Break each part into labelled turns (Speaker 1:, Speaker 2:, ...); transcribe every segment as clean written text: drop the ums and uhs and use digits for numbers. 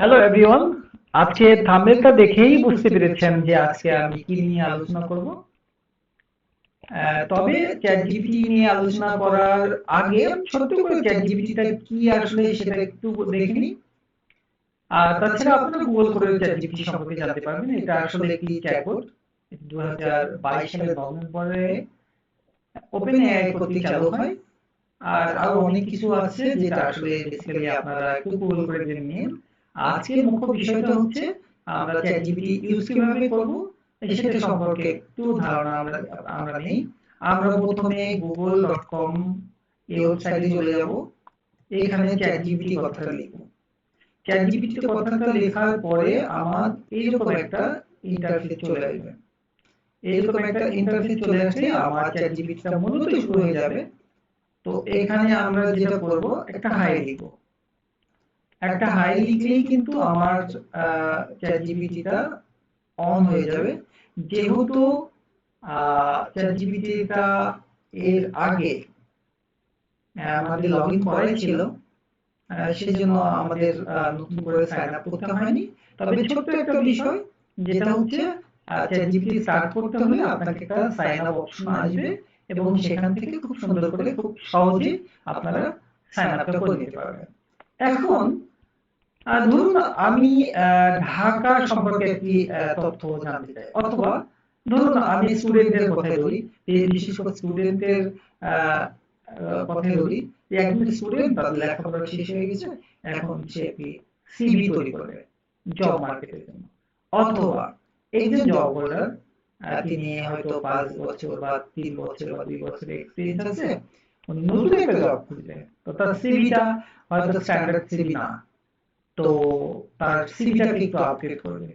Speaker 1: Hello everyone. আজকে থাম্বনেলটা দেখেই বুঝতে পেরেছেন যে আজকে আমি কি নিয়ে আলোচনা করব। তবে চ্যাট জিপিটি নিয়ে আলোচনা করার আগে ছোট্ট করে চ্যাট জিপিটিটা কি আসলে সেটা একটু দেখে নিই। আর তাছাড়া আপনারা গুগল করে চ্যাট জিপিটি সম্পর্কে জানতে পারবেন। এটা আসলে একটি চ্যাটবট। 2022 সালের নভেম্বরে ওপেন এআই কর্তৃক চালু হয়। আর আরো অনেক কিছু আছে যেটা আসলে বেসিক্যালি আপনারা একটু গুগল করে জেনে নিন। আজকের মুখ্য বিষয়টা হচ্ছে আমরা চ্যাট জিপিটি ইউজ কিভাবে করব সেটা সম্পর্কে একটু ধারণা আমরা আমরা নেই। আমরা প্রথমে google.com এই ওয়েবসাইটে চলে যাব। এখানে চ্যাট জিপিটি কথাটা লিখব। চ্যাট জিপিটি কথাটা লেখার পরে আমার এইরকম একটা ইন্টারফেস চলে আসবে। এইরকম একটা ইন্টারফেস চলে আসলে আমার চ্যাট জিপিটিটা মূলত শুরু হয়ে যাবে। তো এখানে আমরা যেটা করব একটা হাই লিখব। একটা হাই লিখলেই কিন্তু আমার চ্যাট জিপিটিটা অন হয়ে যাবে। যেহেতু চ্যাট জিপিটিটা এর আগে আমাদের লগ ইন করাই ছিল, সেজন্য আমাদের নতুন করে সাইন আপ করতে হয়নি। তবে ছোট্ট একটা বিষয় যেটা হচ্ছে চ্যাট জিপিটি স্টার্ট করতে হলে আপনাকে একটা সাইন আপ অপশন আসবে এবং সেখান থেকে খুব সুন্দর করে খুব সহজে আপনারা সাইন আপটা করে নিতে পারবেন। এখন ধরুন আমি ঢাকা সম্পর্কে একটি তথ্য জানতে চাই, অথবা ধরুন আমি স্টুডেন্টের কথাই ধরি, বিশেষ করে স্টুডেন্টের কথাই ধরি যে একজন স্টুডেন্ট তার লেখাপড়া শেষ হয়ে গেছে, এখন সে একটি সিভি তৈরি করবে জব মার্কেটের জন্য। অথবা একজন জব হোল্ডার, তিনি হয়তো 5 বছর বা 3 বছর বা 2 বছরের এক্সপিরিয়েন্স আছে, উনি নতুন একটা জব খুঁজবে। তো তার সিভিটা হয়তো স্ট্যান্ডার্ড সিভি না, তো তার সিভিটাকে একটু আপগ্রেড করবে।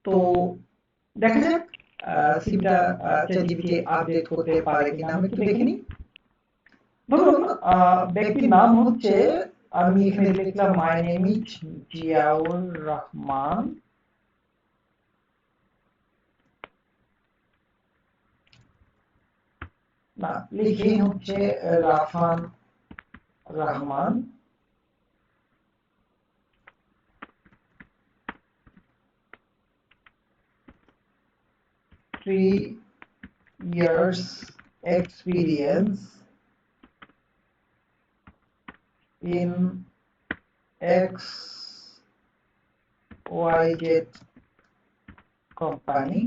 Speaker 1: তো দেখা যাক সিভিটা চ্যাটজিপিটি আপডেট করতে পারে কিনা, আমরা একটু দেখে নিই। ধরুন ব্যক্তির নাম হচ্ছে, আমি এখানে লিখলাম my name is Ziaur Rahman. না, লিখি হচ্ছে Rafan Rahman. 3 years experience in XYZ company.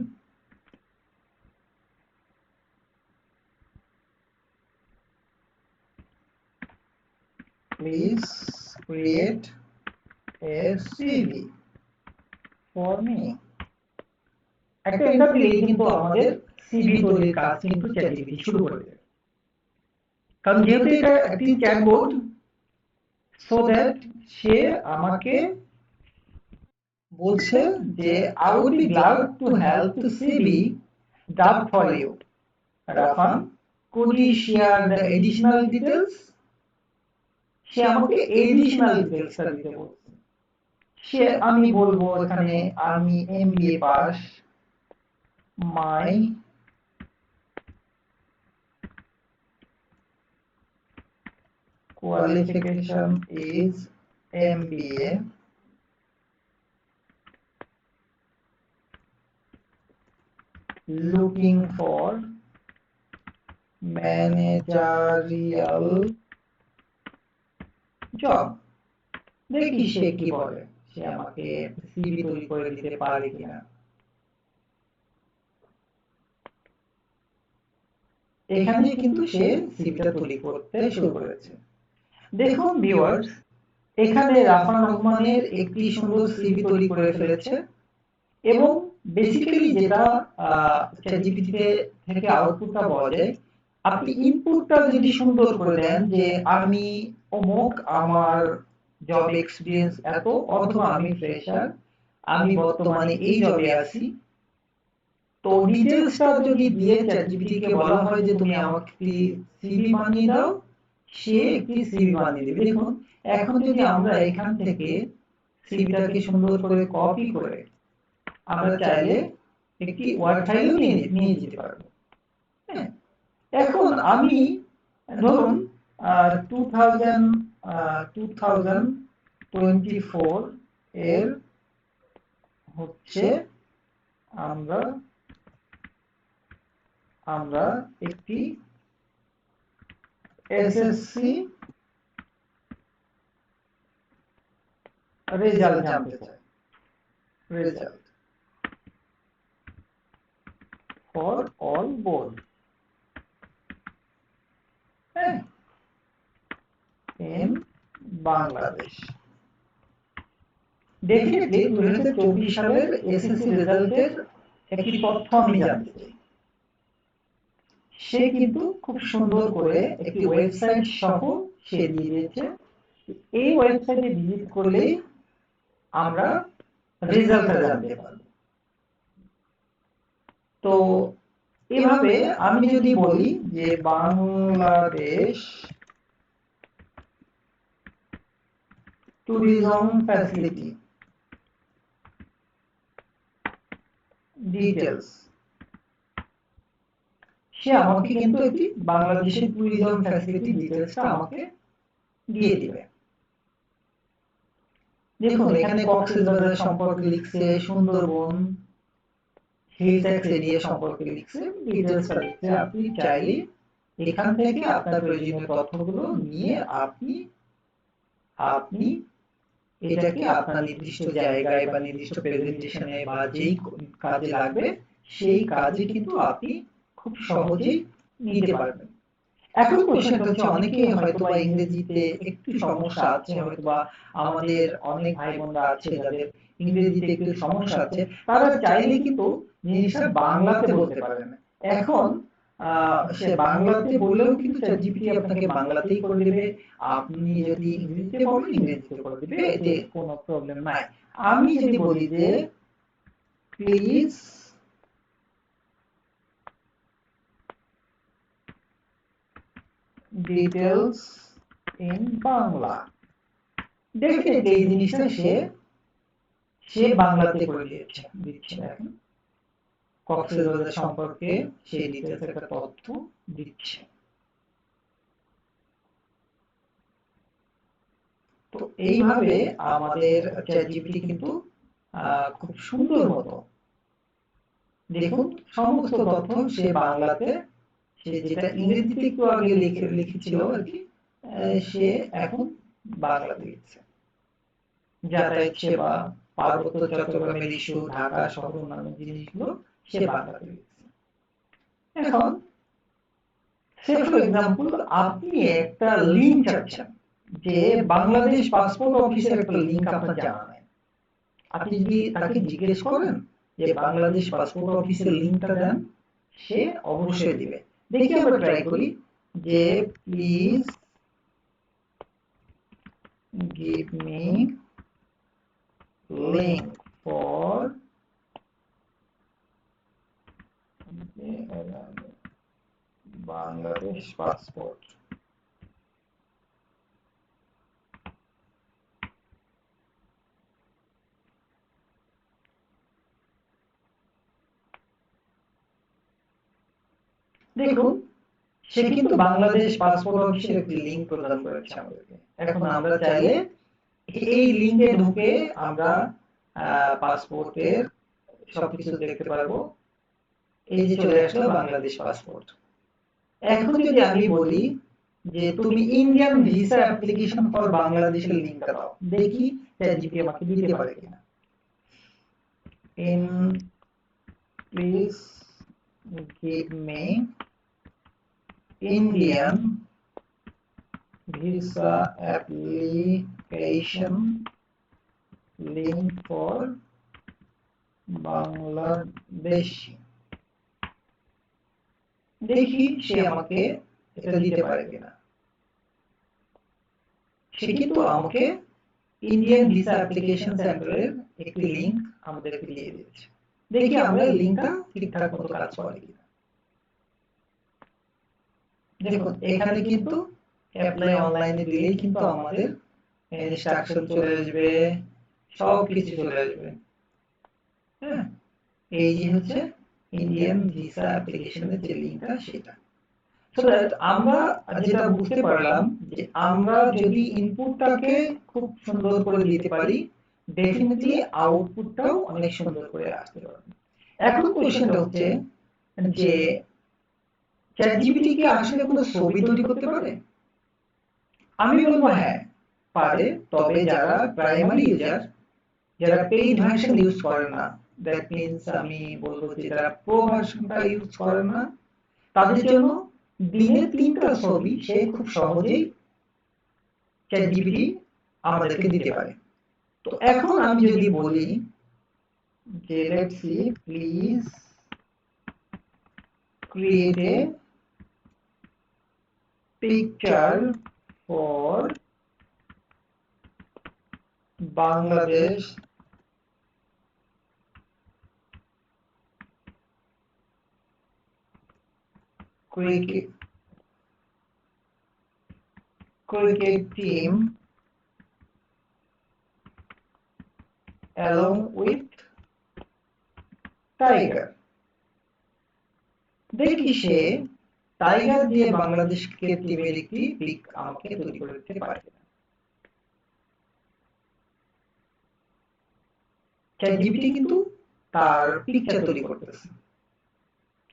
Speaker 1: Please create a CV for me. একটা এন্টার দিলেই কিন্তু আমাদের সিভি তৈরির কাজ কিন্তু চ্যাটজিপিটি শুরু করে দেবে। কারণ যেহেতু এটা একটি চ্যাটবট, সো দ্যাট সে আমাকে বলছে যে I would be glad to help to CV draft for you. Rafan, could you share the additional details? সে আমাকে এডিশনাল ডিটেইলসটা দিতে বলছে। আমি বলবো এখানে আমি MBA pass, my qualification is MBA, looking for managerial job. দেখি সে কি বলে, সে আমাকে সিভি তৈরি করে দিতে পারে কিনা। এখানে কিন্তু সে সিভিটা তৈরি করতে শুরু করেছে। দেখুন ভিউয়ার্স, এখানে রাফান রহমানের একটি সুন্দর সিভি তৈরি করে ফেলেছে এবং বেসিক্যালি যেটা চ্যাটজিপিটি থেকে আউটপুটটা পাওয়া যায়, আপনি ইনপুটটা যদি সুন্দর করে দেন যে আমি অমুক, আমার জব এক্সপিরিয়েন্স এত, অথবা আমি ফ্রেশার, আমি বর্তমানে এই জবে আছি, তো ডিটেইলসটা যদি দিয়ে চ্যাটজিপিটি কে বলা হয় যে তুমি আমাকে একটি সিভি বানিয়ে দাও, সে একটি সিভি বানিয়ে দেবে। দেখুন এখন যদি আমরা এখান থেকে সিভিটাকে সুন্দর করে কপি করে আমরা চাইলে একটি ওয়ার্ড ফাইলও নিয়ে যেতে পারবো। হ্যাঁ, এখন আমি ধরুন 2024 এর হচ্ছে আমরা আমরা একটি এসএসসি রেজাল্ট জানতে চাই, result for all board in Bangladesh. Definitely 2024 সালের এসএসসি রেজাল্টের একটি তথ্য আমি জানতে চাই। সে কিন্তু খুব সুন্দর করে একটি ওয়েবসাইট সহ সে দিয়ে দিয়েছে। এই ওয়েবসাইটে ভিজিট করলে আমরা রেজাল্টটা জানতে পারব। তো এভাবে আমি যদি বলি যে বাংলাদেশ ট্যুরিজম ফ্যাসিলিটি ডিটেলস, সে আমাকে কিন্তু একটি বাংলাদেশের ট্যুরিজম ফ্যাসিলিটি ডিটেলসটা আমাকে দিয়ে দিবে। দেখুন এখানে কক্সবাজার সম্পর্কে লিখছে, সুন্দরবন হিল ট্যাক্স এরিয়া সম্পর্কে লিখছে, ডিটেলসটা লিখছে। আপনি চাইলে এখান থেকে আপনার প্রয়োজনীয় তথ্যগুলো নিয়ে আপনি আপনি এটাকে আপনার নির্দিষ্ট জায়গায় বা নির্দিষ্ট প্রেজেন্টেশনে বা যেই কাজে লাগবে সেই কাজে কিন্তু আপনি খুব সহজেই নিতে পারবেন। এখন কোশ্চেনটা হচ্ছে অনেকে হয়তোবা ইংরেজিতে একটু সমস্যা আছে, হয়তোবা আমাদের অনেক ভাই বোনরা আছে যাদের ইংরেজিতে একটু সমস্যা আছে, তারা চাইলে কিন্তু জিনিসটা বাংলাতে বলতে পারেন। এখন সে বাংলাতে বললেও কিন্তু চ্যাটজিপিটি আপনাকে বাংলাতেই করে দেবে, আপনি যদি ইংরেজিতে বলেন ইংরেজিতে করে দেবে, এতে কোনো প্রবলেম নাই। আমি যদি বলি যে please details in Bangla, definitely এই জিনিসটা সে বাংলাতে করে দিচ্ছে। দেখেন কক্সবাজার সম্পর্কে সেই ডিটেলস একটা তথ্য দিচ্ছে। তো এইভাবে আমাদের চ্যাটজিপিটি কিন্তু খুব সুন্দর মতো দেখুন সমস্ত তথ্য সে বাংলাতে, সে যেটা ইংরেজিতে একটু আগে লিখেছিল আর কি, সে এখন বাংলাতে লিখছে। যাতায়াত সেবা, পার্বত্য চট্টগ্রামের ইস্যু, ঢাকা শহর অন্যান্য জিনিসগুলো সে বাংলাতে লিখছে। এখন সে ফর এক্সাম্পল আপনি একটা লিংক চাচ্ছেন যে বাংলাদেশ পাসপোর্ট অফিসের একটা লিংক আপনার জানা নাই, আপনি যদি তাকে জিজ্ঞেস করেন যে বাংলাদেশ পাসপোর্ট অফিসের লিংকটা দেন, সে অবশ্যই দিবে। দেখি আমরা ট্রাই করি যে please give me link for Bangladesh passport. দেখুন সে কিন্তু বাংলাদেশ পাসপোর্ট অফিসের একটি লিংক প্রদান করেছে আমাদেরকে। এখন আমরা চাইলে এই লিংকে ঢুকে আমরা পাসপোর্টের সবকিছু দেখতে পারবো। এই যে চলে আসলো বাংলাদেশ পাসপোর্ট। এখন যদি আমি বলি যে তুমি ইন্ডিয়ান ভিসা অ্যাপ্লিকেশন ফর বাংলাদেশের লিংকটা দাও, দেখি চ্যাটজিপিটি আমাকে দিতে পারে কিনা। Please give me Indian visa application link for Bangladesh। দেখি সে আমাকে এটা দিতে পারে কিনা। সে কিন্তু আমাকে ইন্ডিয়ান ভিসা অ্যাপ্লিকেশন সেন্টারের একটি লিংক আমাদেরকে দিয়ে দিয়েছে। দেখি আমরা লিংকটা ঠিকঠাক মতো কাজ করে কিনা। দেখুন এখানে কিন্তু অ্যাপ্লাই অনলাইনে দিলেই কিন্তু আমাদের ইনস্ট্রাকশন চলে আসবে, সব কিছু চলে আসবে। হ্যাঁ, এই যে হচ্ছে ইন্ডিয়ান ভিসা অ্যাপ্লিকেশনের যে লিংকটা সেটা। সো দ্যাট আমরা যেটা বুঝতে পারলাম যে আমরা যদি ইনপুটটাকে খুব সুন্দর করে দিতে পারি, ডেফিনেটলি আউটপুটটাও অনেক সুন্দর করে আসতে পারবে। এখন কোশ্চেনটা হচ্ছে যে চ্যাটজিপিটি কি আসলে কোনো ছবি তৈরি করতে পারে? আমি বলবো হ্যাঁ পারে, তবে যারা প্রাইমারি ইউজার, যারা পেইড ভার্সন ইউজ করে না, দ্যাট মিনস আমি বলবো যে যারা প্রো ভার্সনটা ইউজ করে না, তাদের জন্য দিনে 3টা ছবি সে খুব সহজেই চ্যাটজিপিটি আমাদেরকে দিতে পারে। তো এখন আমি যদি বলি যে let's see please create a picture for Bangladesh cricket team along with tiger. দেখি সে টাইগার দিয়ে বাংলাদেশ ক্রিকেট টিমের একটি পিক আমাকে তৈরি করে দিতে পারে। চ্যাটজিপিটি কিন্তু তার পিকচার তৈরি করতেছে।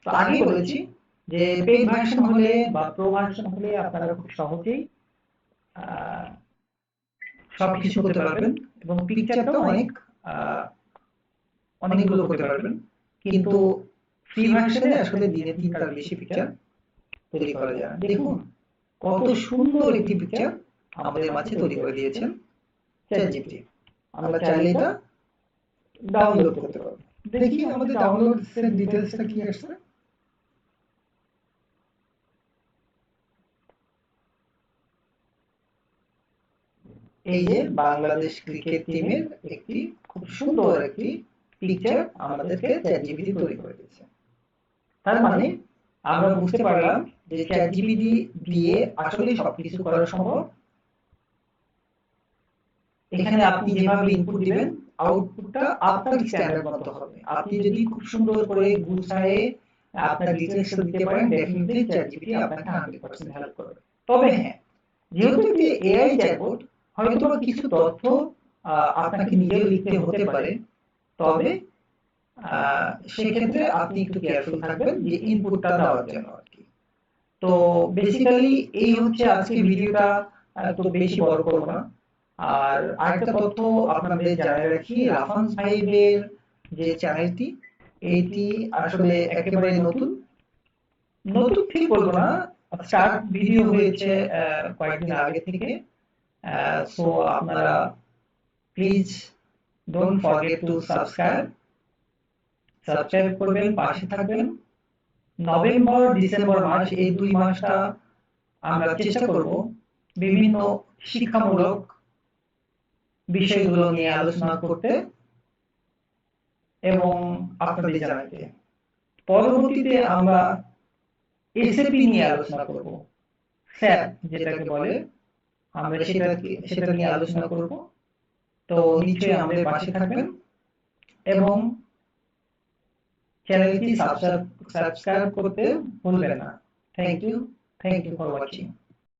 Speaker 1: তো আগেই বলেছি যে পেইড ভার্সন হলে বা প্রো ভার্সন হলে আপনারা খুব সহজেই আহ, সবকিছু করতে পারবেন এবং পিকচারটাও অনেকগুলো করতে পারবেন। কিন্তু ফ্রি ভার্সনে আসলে দিনে 3টার বেশি পিকচার তৈরি করা যায় না। দেখুন কত সুন্দর একটি পিকচার আমাদের মাঝে তৈরি করে দিয়েছেন চ্যাটজিপিটি। আমরা চাইলে এটা ডাউনলোড করতে পারবো। দেখি আমাদের ডাউনলোড এর ডিটেইলসটা কি আসছে। এই যে বাংলাদেশ ক্রিকেট টিমের একটি খুব সুন্দর একটি পিকচার আমাদেরকে চ্যাটজিপিটি তৈরি করে দিয়েছে। তার মানে আমরা বুঝতে পারলাম যে চ্যাটজিপিটি দিয়ে আসলে সবকিছু করা সম্ভব। এখানে আপনি যেভাবে ইনপুট দিবেন আউটপুটটা আপনার স্ট্যান্ডার্ড মতো হবে। আপনি যদি খুব সুন্দর করে গুছায়ে আপনার ডিটেইলস দিতে পারেন, ডেফিনেটলি চ্যাটজিপিটি আপনাকে 100% হেল্প করবে। তবে হ্যাঁ, যেহেতু এটি এআই চ্যাটবট, হয়তোবা কিছু তথ্য আপনাকে নিজেও লিখতে হতে পারে। তবে সেক্ষেত্রে আপনি একটু কেয়ারফুল থাকবেন যে ইনপুটটা দেওয়ার জন্য আর কি। তো বেসিক্যালি এই হচ্ছে আজকে ভিডিওটা, তো বেশি বড় করব না। আর আরেকটা তথ্য আপনাদের জানিয়ে রাখি, রাফানস ভাইবের যে চ্যানেলটি, এটি আসলে একেবারে নতুন। নতুন ঠিক বলবো না, স্টার্ট ভিডিও হয়েছে কয়েকদিন আগে থেকে। সো আপনারা please don't forget to subscribe করবেন, পাশে থাকবেন। নভেম্বর ডিসেম্বর মাস, এই 2 মাসটা আমরা চেষ্টা করব বিভিন্ন শিক্ষামূলক বিষয়গুলো নিয়ে আলোচনা করতে এবং আপনাদের জানাতে। পরবর্তীতে আমরা এসএপি নিয়ে আলোচনা করব, স্যাপ যেটাকে বলে, আমরা সেটা নিয়ে আলোচনা করব। তো নিশ্চয়ই আমাদের পাশে থাকবেন এবং চ্যানেলটি সাবস্ক্রাইব করতে ভুলবেন না। Thank you for watching.